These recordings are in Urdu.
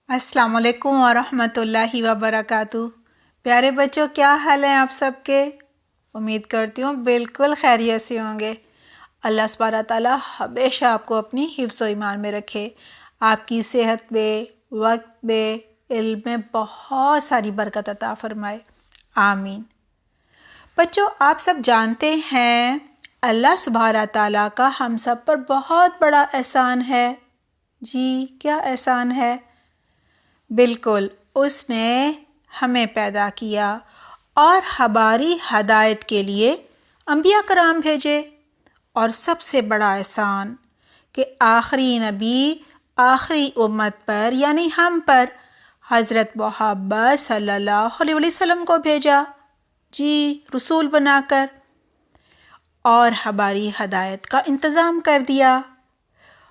السلام علیکم ورحمۃ اللہ وبرکاتہ۔ پیارے بچوں، کیا حال ہیں آپ سب کے؟ امید کرتی ہوں بالکل خیریت سے ہوں گے۔ اللہ سبحانہ تعالیٰ ہمیشہ آپ کو اپنی حفظ و ایمان میں رکھے، آپ کی صحت میں، وقت میں، علم میں بہت ساری برکت عطا فرمائے، آمین۔ بچوں، آپ سب جانتے ہیں اللہ سبحانہ تعالیٰ کا ہم سب پر بہت بڑا احسان ہے۔ جی، کیا احسان ہے؟ بالکل، اس نے ہمیں پیدا کیا اور ہماری ہدایت کے لیے انبیاء کرام بھیجے، اور سب سے بڑا احسان کہ آخری نبی آخری امت پر یعنی ہم پر حضرت محمد صلی اللہ علیہ وسلم کو بھیجا، جی، رسول بنا کر، اور ہماری ہدایت کا انتظام کر دیا۔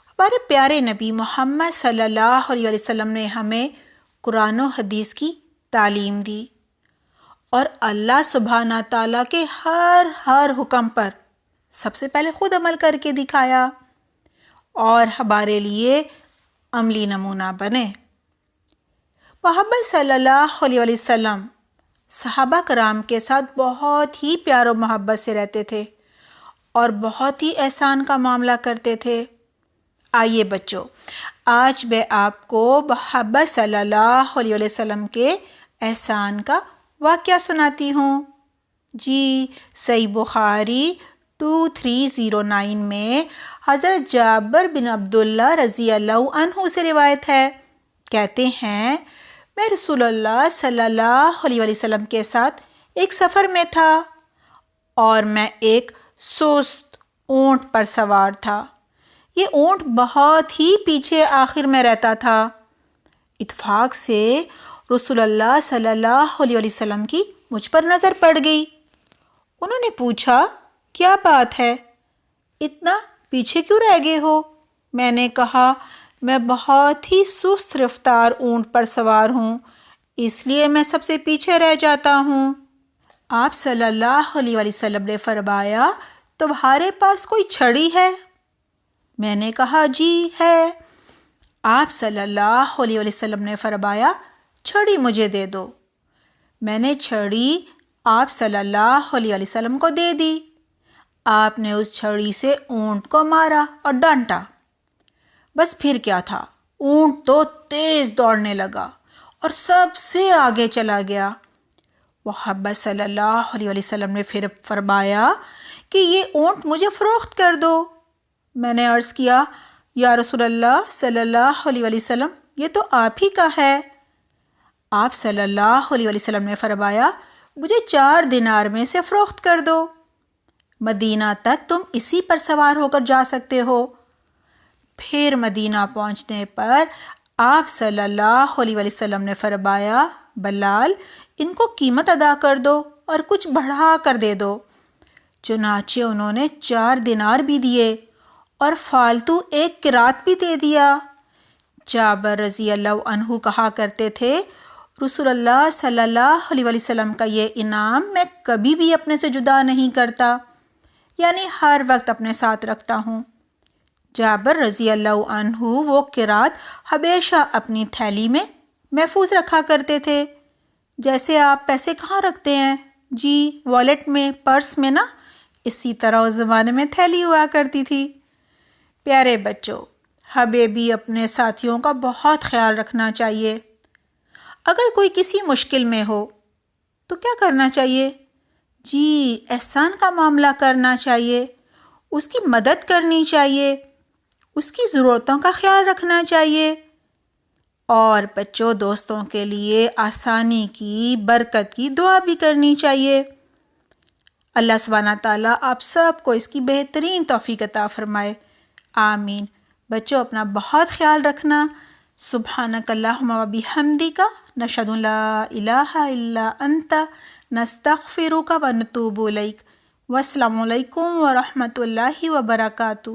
ہمارے پیارے نبی محمد صلی اللہ علیہ وسلم نے ہمیں قرآن و حدیث کی تعلیم دی، اور اللہ سبحانہ تعالیٰ کے ہر حکم پر سب سے پہلے خود عمل کر کے دکھایا اور ہمارے لیے عملی نمونہ بنے۔ محمد صلی اللہ علیہ وسلم صحابہ کرام کے ساتھ بہت ہی پیار و محبت سے رہتے تھے اور بہت ہی احسان کا معاملہ کرتے تھے۔ آئیے بچوں، آج میں آپ کو محمد صلی اللہ علیہ وسلم کے احسان کا واقعہ سناتی ہوں۔ جی، صحیح بخاری 2309 میں حضرت جابر بن عبداللہ رضی اللہ عنہ سے روایت ہے، کہتے ہیں میں رسول اللہ صلی اللہ علیہ وسلم کے ساتھ ایک سفر میں تھا اور میں ایک سست اونٹ پر سوار تھا۔ یہ اونٹ بہت ہی پیچھے آخر میں رہتا تھا۔ اتفاق سے رسول اللہ صلی اللہ علیہ وسلم کی مجھ پر نظر پڑ گئی۔ انہوں نے پوچھا، کیا بات ہے؟ اتنا پیچھے کیوں رہ گئے ہو؟ میں نے کہا، میں بہت ہی سست رفتار اونٹ پر سوار ہوں، اس لیے میں سب سے پیچھے رہ جاتا ہوں۔ آپ صلی اللہ علیہ وسلم نے فرمایا، تمہارے پاس کوئی چھڑی ہے؟ میں نے کہا، جی ہے۔ آپ صلی اللہ علیہ وسلم نے فرمایا، چھڑی مجھے دے دو۔ میں نے چھڑی آپ صلی اللہ علیہ وسلم کو دے دی۔ آپ نے اس چھڑی سے اونٹ کو مارا اور ڈانٹا۔ بس پھر کیا تھا، اونٹ تو تیز دوڑنے لگا اور سب سے آگے چلا گیا۔ محمد صلی اللہ علیہ وسلم نے پھر فرمایا کہ یہ اونٹ مجھے فروخت کر دو۔ میں نے عرض کیا، یا رسول اللہ صلی اللہ علیہ وسلم، یہ تو آپ ہی کا ہے۔ آپ صلی اللہ علیہ وسلم نے فرمایا، مجھے 4 دینار میں سے فروخت کر دو، مدینہ تک تم اسی پر سوار ہو کر جا سکتے ہو۔ پھر مدینہ پہنچنے پر آپ صلی اللہ علیہ وسلم نے فرمایا، بلال، ان کو قیمت ادا کر دو اور کچھ بڑھا کر دے دو۔ چنانچہ انہوں نے 4 دینار بھی دیے اور فالتو 1 قرات بھی دے دیا۔ جابر رضی اللہ عنہ کہا کرتے تھے، رسول اللہ صلی اللہ علیہ وسلم کا یہ انعام میں کبھی بھی اپنے سے جدا نہیں کرتا، یعنی ہر وقت اپنے ساتھ رکھتا ہوں۔ جابر رضی اللہ عنہ وہ قرات ہمیشہ اپنی تھیلی میں محفوظ رکھا کرتے تھے، جیسے آپ پیسے کہاں رکھتے ہیں؟ جی، والیٹ میں، پرس میں نا، اسی طرح اس زمانے میں تھیلی ہوا کرتی تھی۔ پیارے بچوں، ہمیں بھی اپنے ساتھیوں کا بہت خیال رکھنا چاہیے۔ اگر کوئی کسی مشکل میں ہو تو کیا کرنا چاہیے؟ جی، احسان کا معاملہ کرنا چاہیے، اس کی مدد کرنی چاہیے، اس کی ضرورتوں کا خیال رکھنا چاہیے، اور بچوں دوستوں کے لیے آسانی کی، برکت کی دعا بھی کرنی چاہیے۔ اللہ سبحانہ تعالیٰ آپ سب کو اس کی بہترین توفیق عطا فرمائے، آمین۔ بچوں اپنا بہت خیال رکھنا۔ سبحانک اللہم و بحمدک، نشہد ان لا الہ الا انت، نستغفرک و نتوب الیک۔ والسلام علیکم ورحمۃ اللہ وبرکاتہ۔